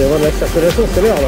avoir de la circulation, c'est l'heure là.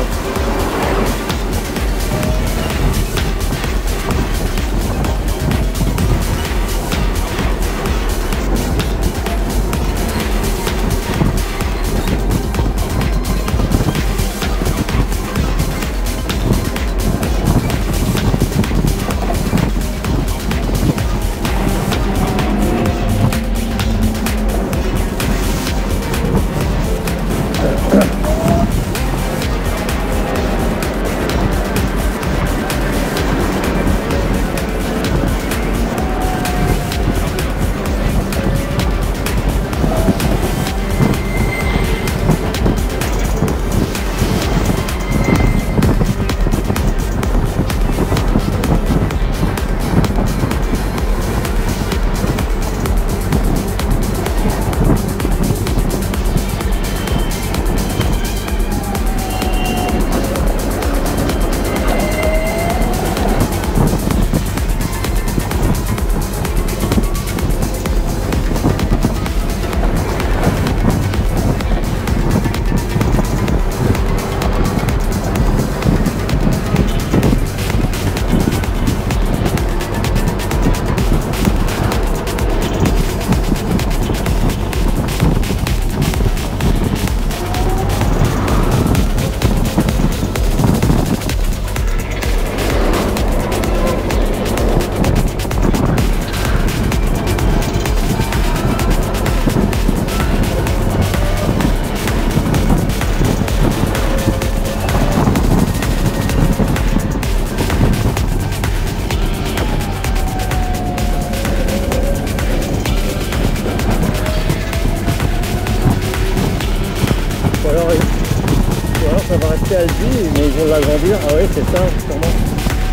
Ça va rester Albi, mais ils vont l'agrandir. Ah oui, c'est ça, sûrement.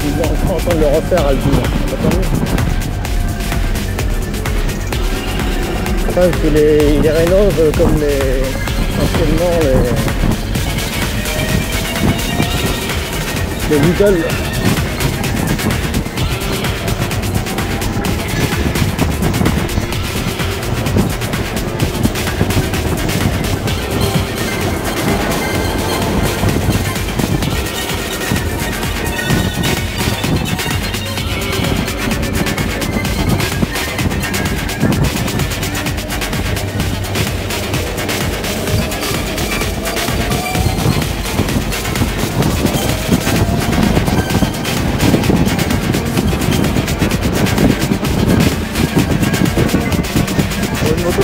Ils vont encore en train de le refaire Albi. Enfin, il les rénove comme anciennement les Lidl.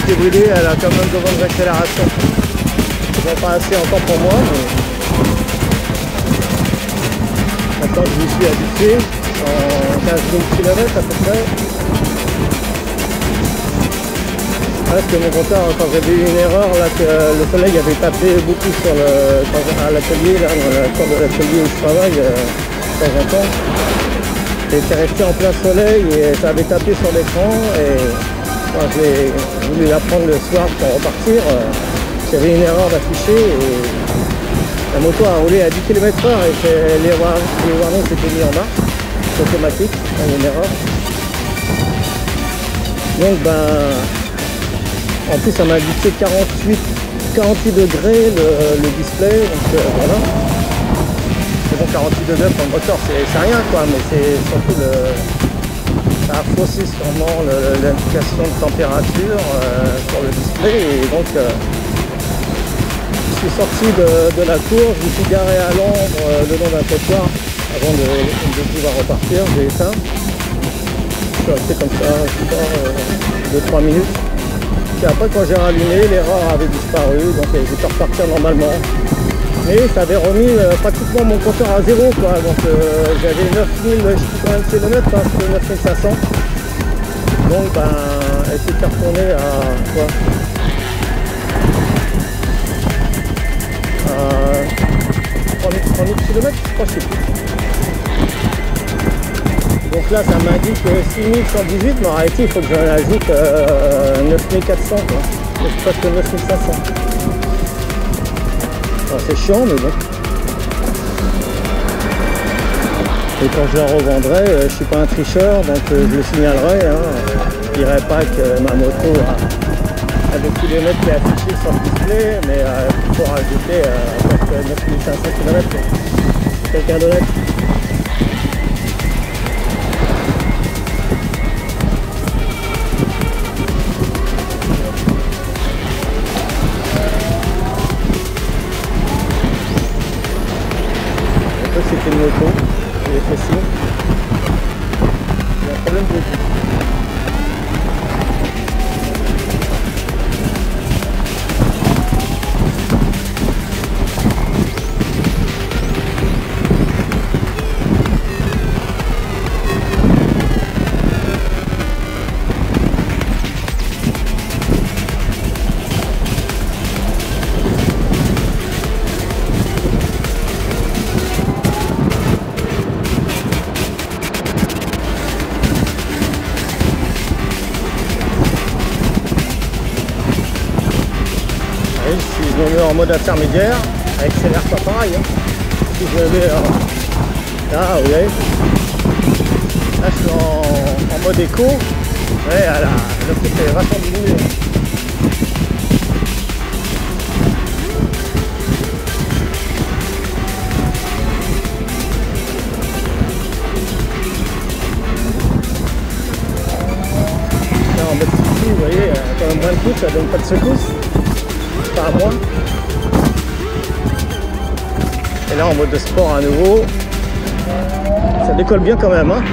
Qui est brûlée, elle a quand même de bonnes accélérations. C'est pas assez encore pour moi, mais maintenant je m'y suis habitué en 15 000 km à peu près. Là, c'était mon compteur quand j'avais eu une erreur, là, que le soleil avait tapé beaucoup sur à l'atelier, là, dans la cour de l'atelier où je travaille, de temps en temps. J'étais resté en plein soleil et ça avait tapé sur l'écran. Quand j'ai voulu la prendre le soir pour repartir, j'avais une erreur d'afficher et la moto a roulé à 10 km/h et les warnings s'étaient mis en marche, c'est automatique, il y a une erreur. Donc en plus ça m'a indiqué 48 degrés le display, donc voilà. C'est bon, 48 degrés pour le moteur, c'est rien quoi, mais c'est surtout ça a faussé sûrement l'indication de température sur le display et donc je suis sorti de la cour, je me suis garé à l'ombre le long d'un trottoir avant de pouvoir repartir, j'ai éteint. Je suis resté comme ça, je sais pas, 2-3 minutes. Et après quand j'ai rallumé, l'erreur avait disparu, donc j'ai pu repartir normalement. Mais ça avait remis pratiquement mon compteur à zéro quoi, donc j'avais 9000 km, hein, c'était 9500. Donc elle s'est retournée à quoi, à 3000 km, je crois, je sais plus. Donc là ça m'indique 6118, mais en réalité il faut que j'en ajoute 9400 quoi, presque 9500. C'est chiant mais bon. Et quand je la revendrai, je suis pas un tricheur, donc je le signalerai. Hein. Je dirais pas que ma moto a des kilomètres qui est affiché sur le display, mais il faut rajouter presque c'est à 100 km. Quelqu'un d'honnête. C'était une moto, il est précis. Il y a un problème de vie. Si je me mets en mode intermédiaire, accélère pas pareil. Hein. Si je me mets là, vous voyez, là je suis en mode éco, ouais, là, c'est vachement diminué. Là, en mode city, vous voyez, quand même moins de coups, ça donne pas de secousse. Pas à moi. Et là en mode de sport à nouveau, ça décolle bien quand même, hein.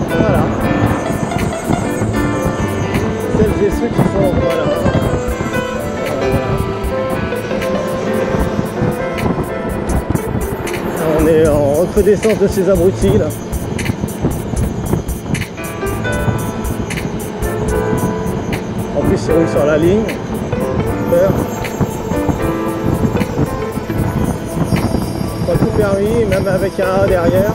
Voilà. Celles et ceux qui font, voilà. On est en recrudescence de ces abrutis là. En plus ils roulent sur la ligne. Super. Pas tout permis, même avec un A derrière.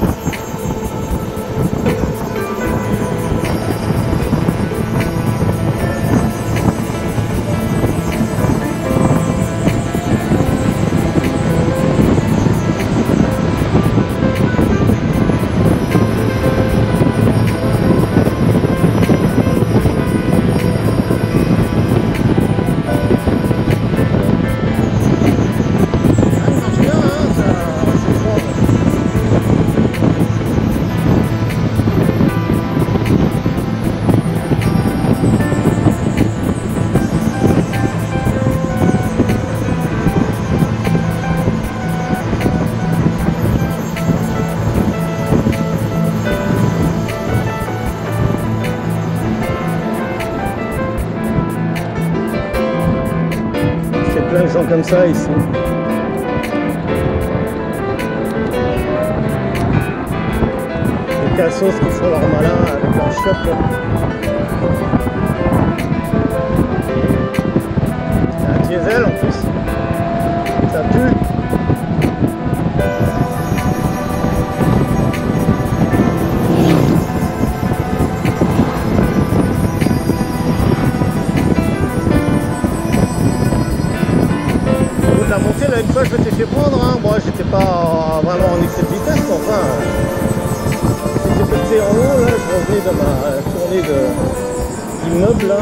Plein de gens comme ça ici. Les cassos qui font leur malin avec leur shop. C'est un diesel en plus. Ça pue. La montée là une fois je m'étais fait prendre, hein. Moi j'étais pas pas vraiment en excès de vitesse, mais enfin, j'étais pété en haut, là, je revenais de ma tournée d'immeuble, là,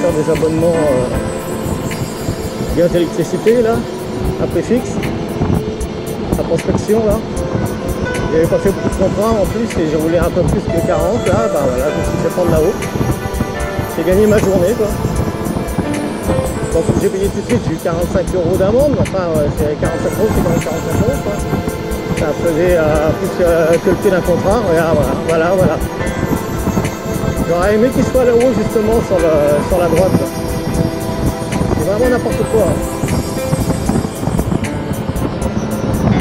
faire des abonnements gaz électricité, là, à prix fixe, à prospection, là. J'avais pas fait beaucoup de contrats en plus, et j'ai roulé un peu plus que 40, là, bah voilà, je me suis fait prendre là-haut. J'ai gagné ma journée, quoi. Donc j'ai payé tout de suite, j'ai eu 45 € d'amende, enfin ouais, c'est 45 €, c'est quand même 45 € quoi. Ça faisait plus que le prix d'un contrat, regarde, voilà. J'aurais aimé qu'il soit là-haut justement sur la droite. C'est vraiment n'importe quoi.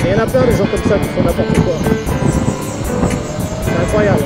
Et il y en a plein des gens comme ça qui font n'importe quoi. C'est incroyable.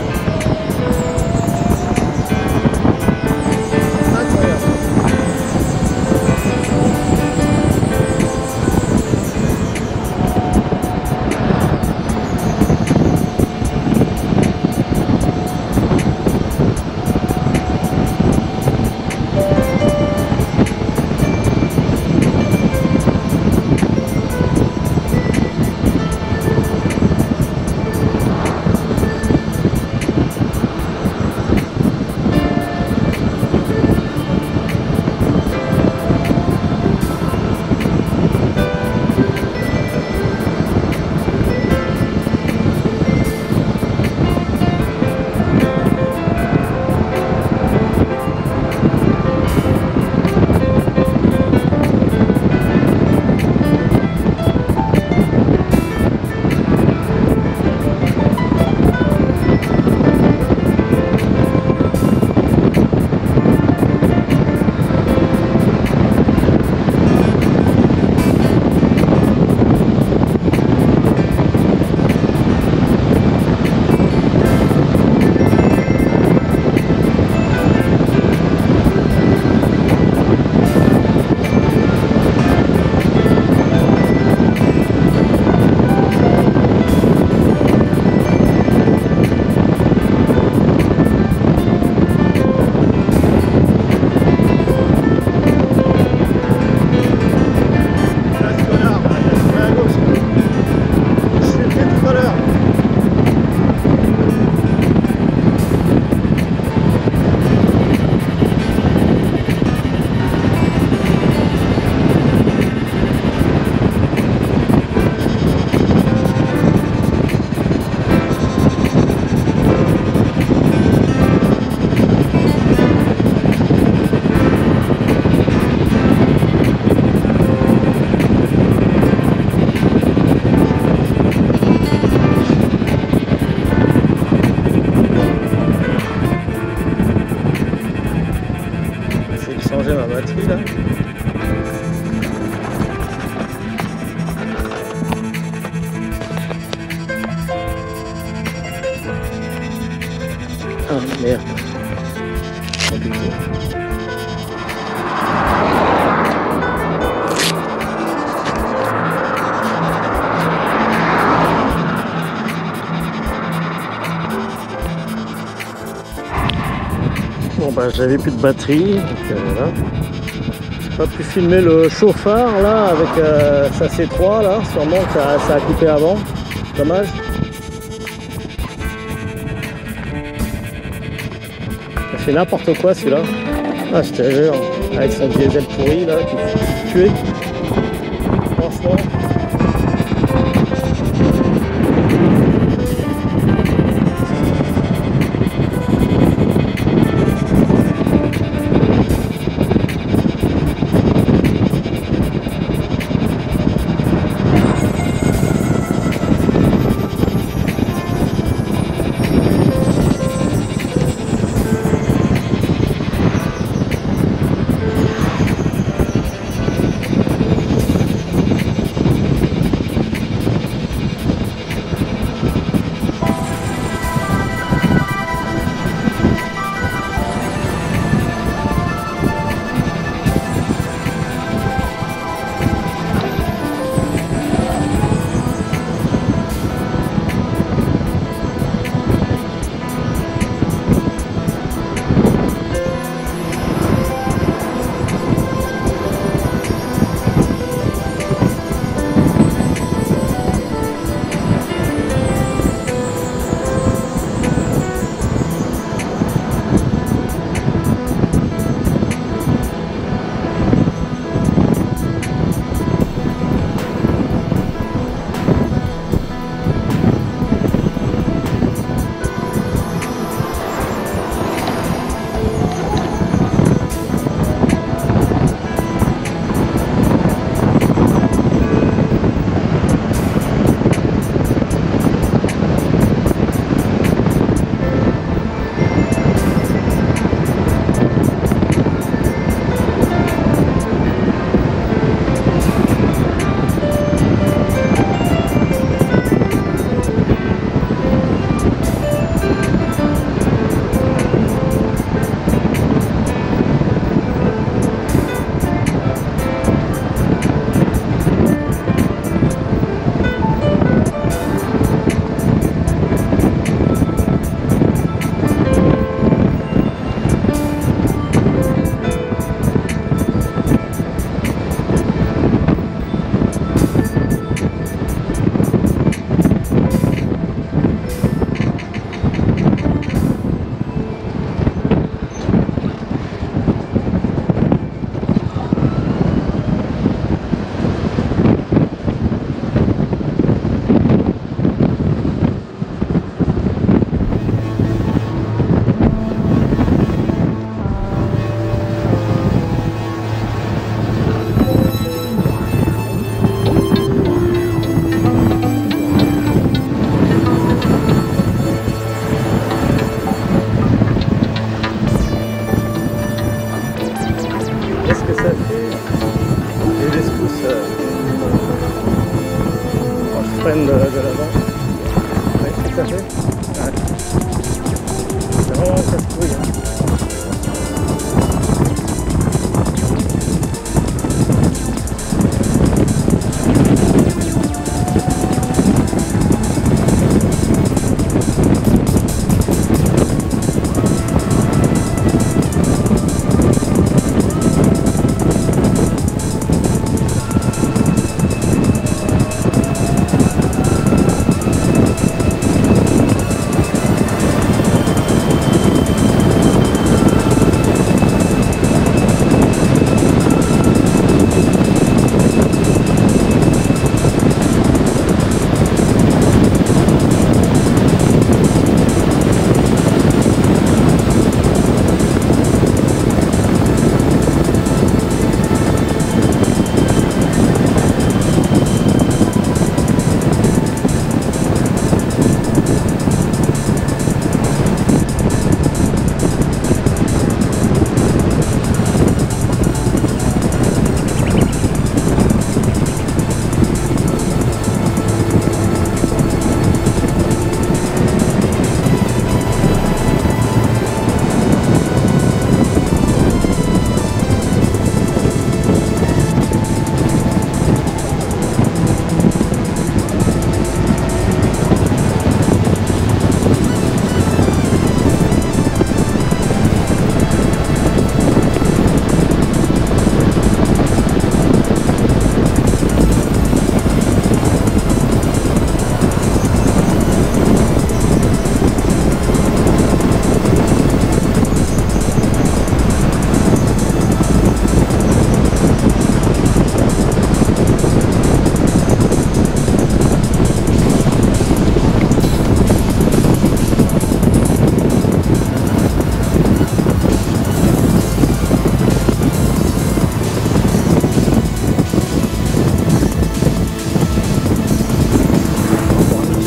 Ma batterie là. Ah merde. Compliqué. Bon bah j'avais plus de batterie, donc voilà. J'ai pas pu filmer le chauffard là avec sa C3 là, sûrement que ça a coupé avant, dommage. Ça fait n'importe quoi celui-là. Ah je te jure, avec son diesel pourri là, qui est tué. Franchement. prennent de l'avant. Ouais, tout à fait. Ouais. C'est vraiment casse-couille. Hein.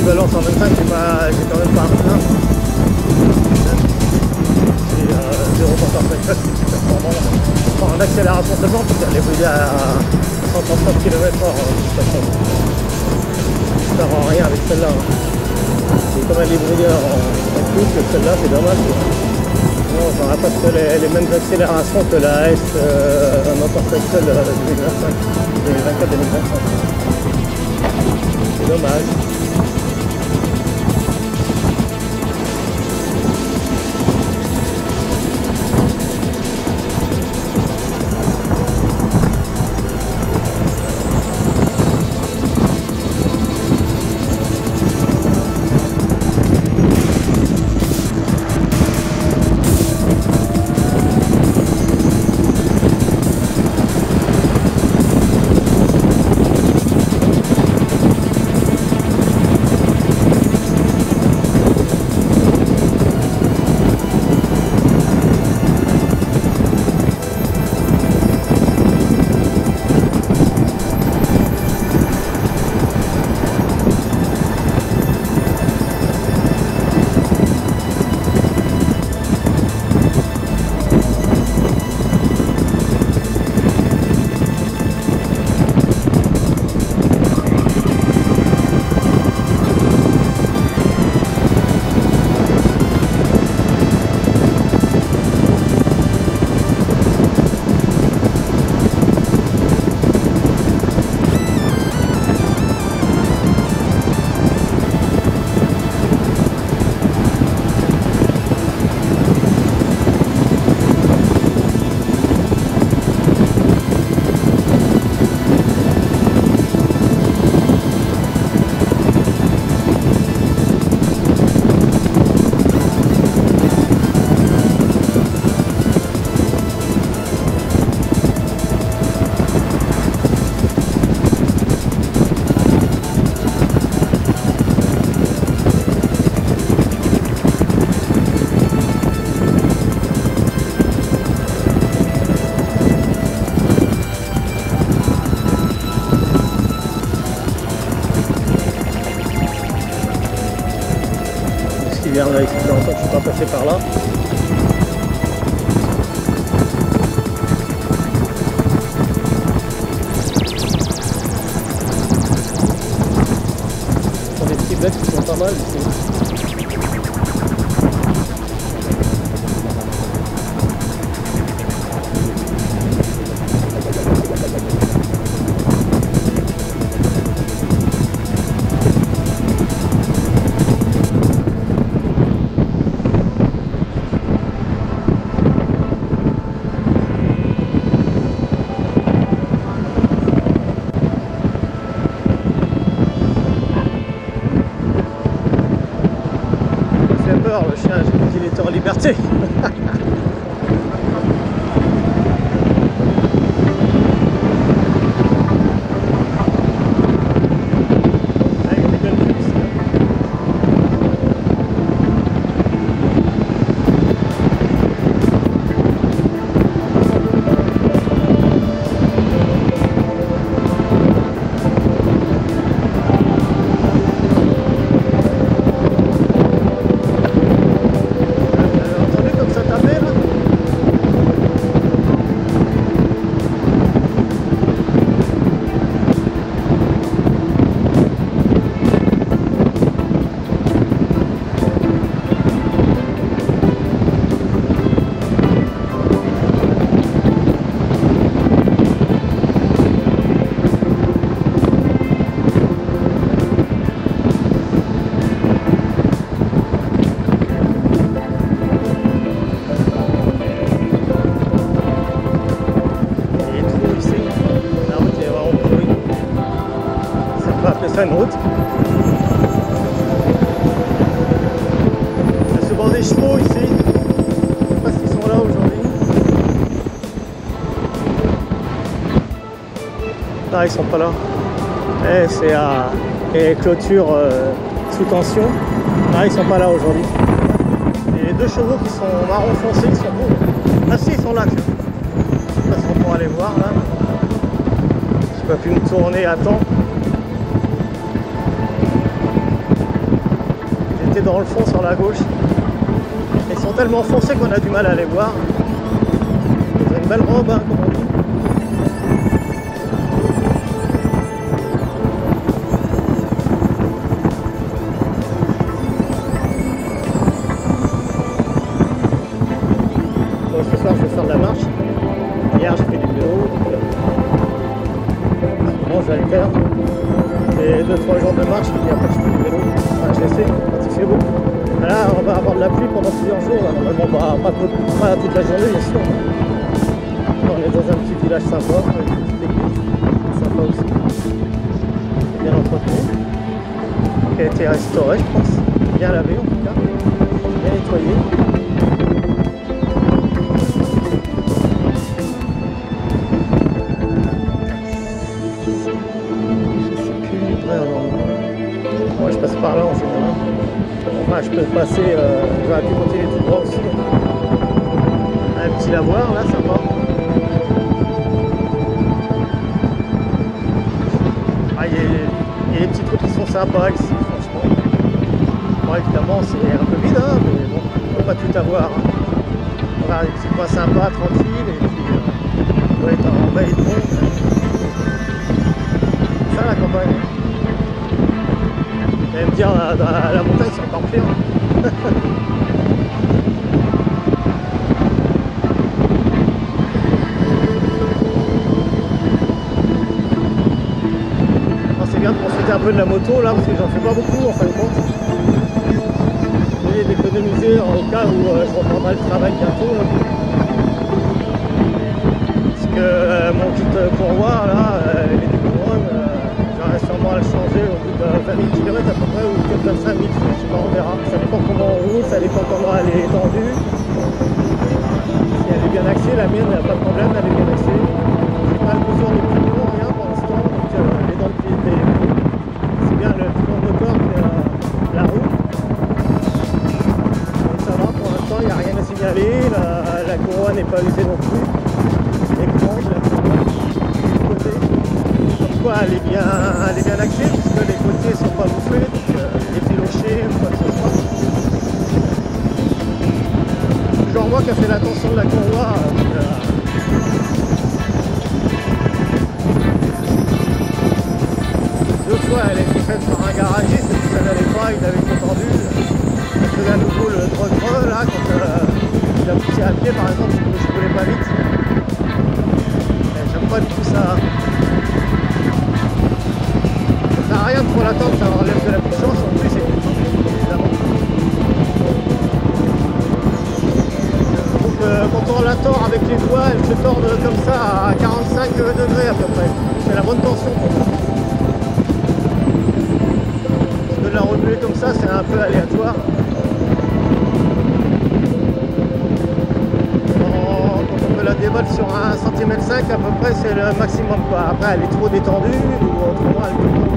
Balance en même temps, j'ai quand même pas un frein. C'est 0 par seconde, c'est super performant. Enfin, en accélération seulement, parce qu'elle est à 139 km/h. Ça rend rien avec celle-là. C'est comme un hybride en couple, celle-là c'est dommage. Non, ça n'a pas les mêmes accélérations que la S motorcycle 2024-2025. C'est dommage. Là, ici, longtemps que je ne suis pas passé par là. bêtes qui sont pas mal ici. Le chien, j'ai cru qu'il était en liberté. Une route. Il y a souvent des chevaux ici. Je ne sais pas s'ils sont là aujourd'hui. Ah, ils sont pas là. Et c'est à clôture sous tension. Ah, ils sont pas là aujourd'hui. Et les deux chevaux qui sont marron foncé, ils sont beaux. Ah si, ils sont là. Je sais pas si on pourra les voir là. J'ai pas pu me tourner à temps. Dans le fond sur la gauche. Ils sont tellement foncés qu'on a du mal à les voir. Ils ont une belle robe, hein, comme on dit. Bon, ce soir je vais faire de la marche. Hier j'ai fait du vélo. Souvent j'alterne. Et 2-3 jours de marche, puis après je fais du vélo. Enfin, j'essaie quand il fait beau. Là, on va avoir de la pluie pendant plusieurs jours. Là. Normalement, pas toute la journée, bien sûr. On est dans un petit village sympa, avec une petite église. Sympa aussi. Bien entretenu. Qui a été restauré, je pense. Bien lavé en tout cas. Bien nettoyé. Moi je passe par là en général. Enfin, je peux passer, j'aurais pu continuer tout droit aussi. Un petit lavoir là, sympa. Ah, il y a des petites routes qui sont sympas ici, franchement. Bon, évidemment, c'est un peu vide, hein, mais bon, on peut pas tout avoir. Hein. On a des petits coins sympas, tranquilles, et puis on va être en bas et bon. Ça, la campagne. Vous allez me dire, dans la montagne, c'est encore pire. C'est bien de profiter un peu de la moto là, parce que j'en fais pas beaucoup en fin de compte. J'ai d'économiser au cas où je reprendrai le travail bientôt. Là. Parce que mon kit courroie là, il est des couronnes. J'aurais sûrement à le changer au bout de 20 000 km à peu près, ou peut-être 25 000, je sais pas, on verra. Ça dépend comment on roule, ça dépend comment elle est tendue. Si elle est bien axée, la mienne, il n'y a pas de problème, elle est bien axée. J'ai pas besoin de pignon, rien pour l'instant, donc elle est dans le pied. C'est bien le pignon moteur que la roue. Donc ça va, pour l'instant, il n'y a rien à signaler, la courroie n'est pas usée non plus. L'écran de la courroie, du côté. Elle est bien axée puisque les côtés ne sont pas bouffés, donc effilochés ou quoi que ce soit. Toujours moi qui a fait l'attention de la courroie. Deux fois elle a été faite par un garagiste et ça n'allait pas il avait été tendu. Il faisait à nouveau le dreux là, quand il a poussé à pied par exemple, je voulais pas vite. J'aime pas du tout ça. Ça sert à rien de trop l'attendre, ça enlève de la puissance, en plus c'est évidemment. Donc quand on l'attend avec les doigts, elle se tord comme ça à 45 degrés à peu près. C'est la bonne tension pour moi. De la remuer comme ça, c'est un peu aléatoire. Quand on peut la débattre sur 1,5 cm à peu près, c'est le maximum quoi. Après elle est trop détendue ou autrement elle est trop.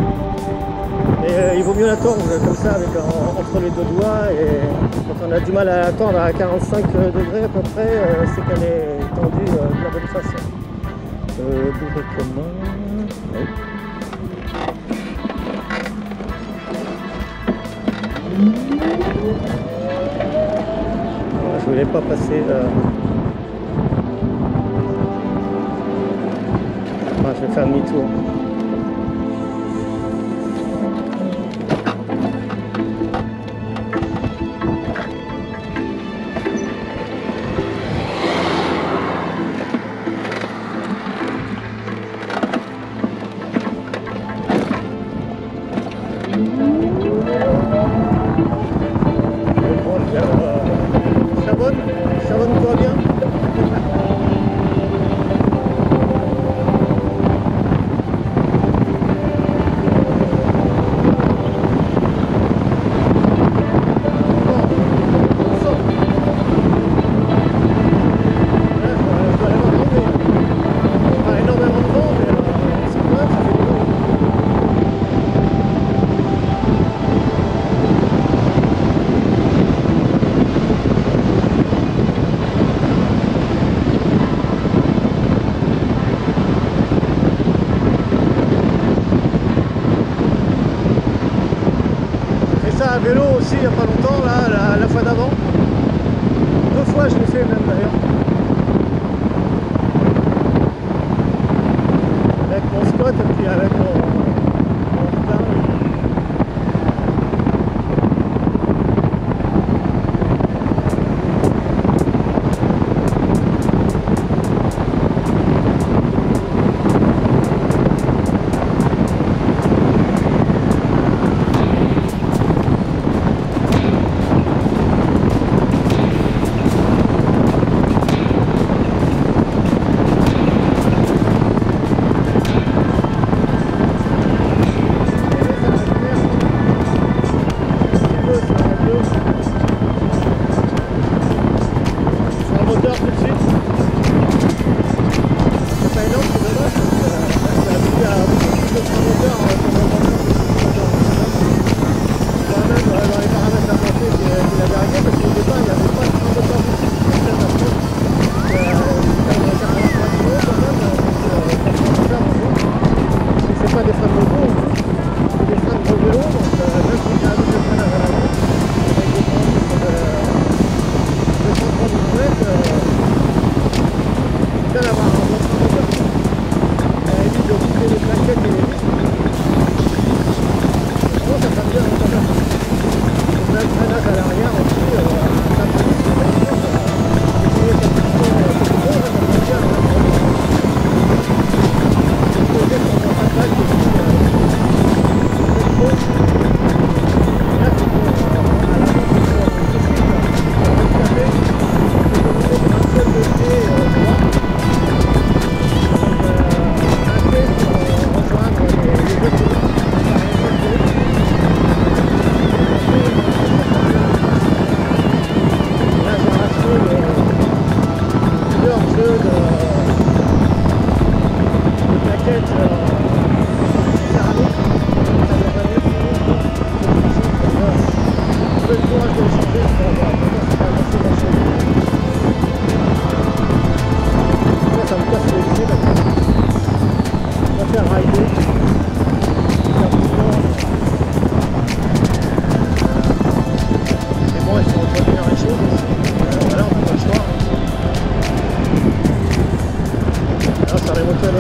Et il vaut mieux la tordre comme ça avec, entre les deux doigts, et quand on a du mal à la tordre à 45 degrés à peu près, c'est qu'elle est tendue de la bonne façon. Bourré comment? Oui. Je voulais pas passer je vais faire demi-tour. Savonne-toi bien. À vélo aussi il n'y a pas longtemps, là, la fois d'avant. 2 fois je l'ai fait même d'ailleurs. Avec mon Scott et puis avec mon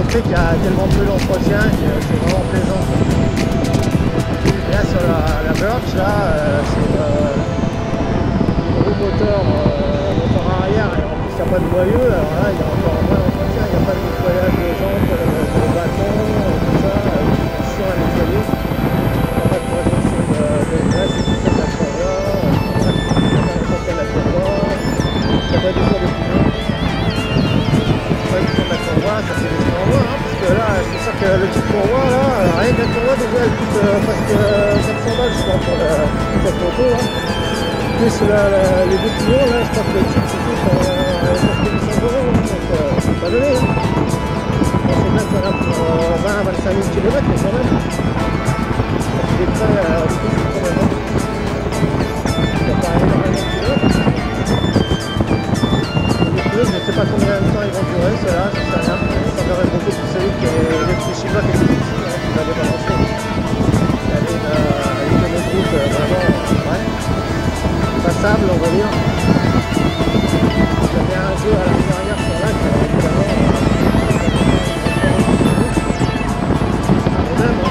électrique, il y a tellement peu d'entretien que c'est vraiment plaisant. Et là sur la Birch, là, vois déjà elle coûte presque 400 balles je crois pour cette moto là. Plus les deux clients là, je crois que le kit c'est tout presque 800 euros, hein, donc c'est pas donné. Hein. Bon, c'est bien qu'on a pour 20 à 25 000 km, mais quand même. Les frais, du coup, c'est quand même bon. Il n'y a pas énormément de kilomètres. Les pneus, je ne sais pas combien de temps ils vont durer, ceux-là, je sais rien. Ça m'aurait beaucoup plus celui que les petits Shiba qui étaient ici, hein, qui n'avaient pas grand-chose. Il y avait une pneu de route vraiment, ouais, passable, on va dire. J'avais un jeu à l'arrière sur l'axe, évidemment. Et même, hein.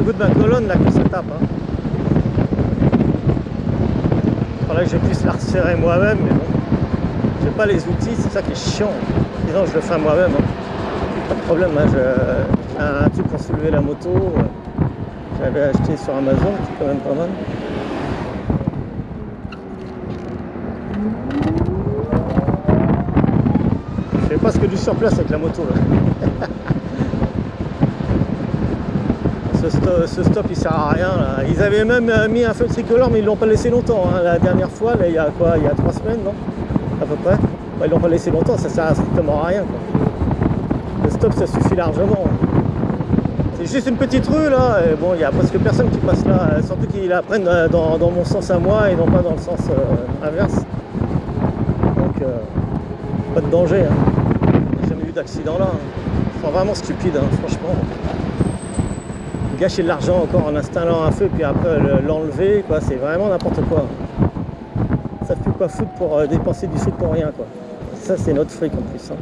De ma colonne là que ça tape. Hein. Faudrait que je puisse la resserrer moi-même, mais bon, j'ai pas les outils, c'est ça qui est chiant. Sinon je le fais moi-même. Hein. Pas de problème, hein. Un truc pour soulever la moto, j'avais acheté sur Amazon, c'est quand même pas mal. Je fais presque du surplace avec la moto là. Ce stop il sert à rien là. Ils avaient même mis un feu tricolore mais ils l'ont pas laissé longtemps hein. La dernière fois là, il y a quoi, il y a 3 semaines non, à peu près, ils l'ont pas laissé longtemps, ça sert à strictement à rien quoi. Le stop ça suffit largement hein. C'est juste une petite rue là et bon il y a presque personne qui passe là, surtout qu'ils la prennent dans mon sens à moi et non pas dans le sens inverse, donc pas de danger hein. J'ai jamais eu d'accident là hein. Ils sont vraiment stupides hein, franchement. Gâcher de l'argent encore en installant un feu puis après l'enlever quoi, c'est vraiment n'importe quoi. Ça fait quoi foutre pour dépenser du fric pour rien quoi. Ça c'est notre fric en plus hein.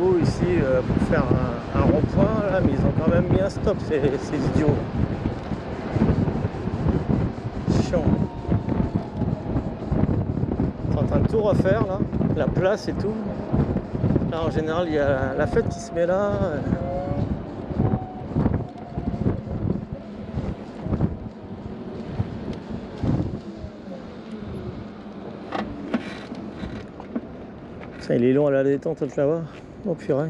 travaux ici pour faire un rond-point là, mais ils ont quand même mis un stop, ces idiots. Chiant. Ils sont en train de tout refaire là, la place et tout. Là en général il y a la fête qui se met là. Ça, il est long à la détente là-bas. Oh purée.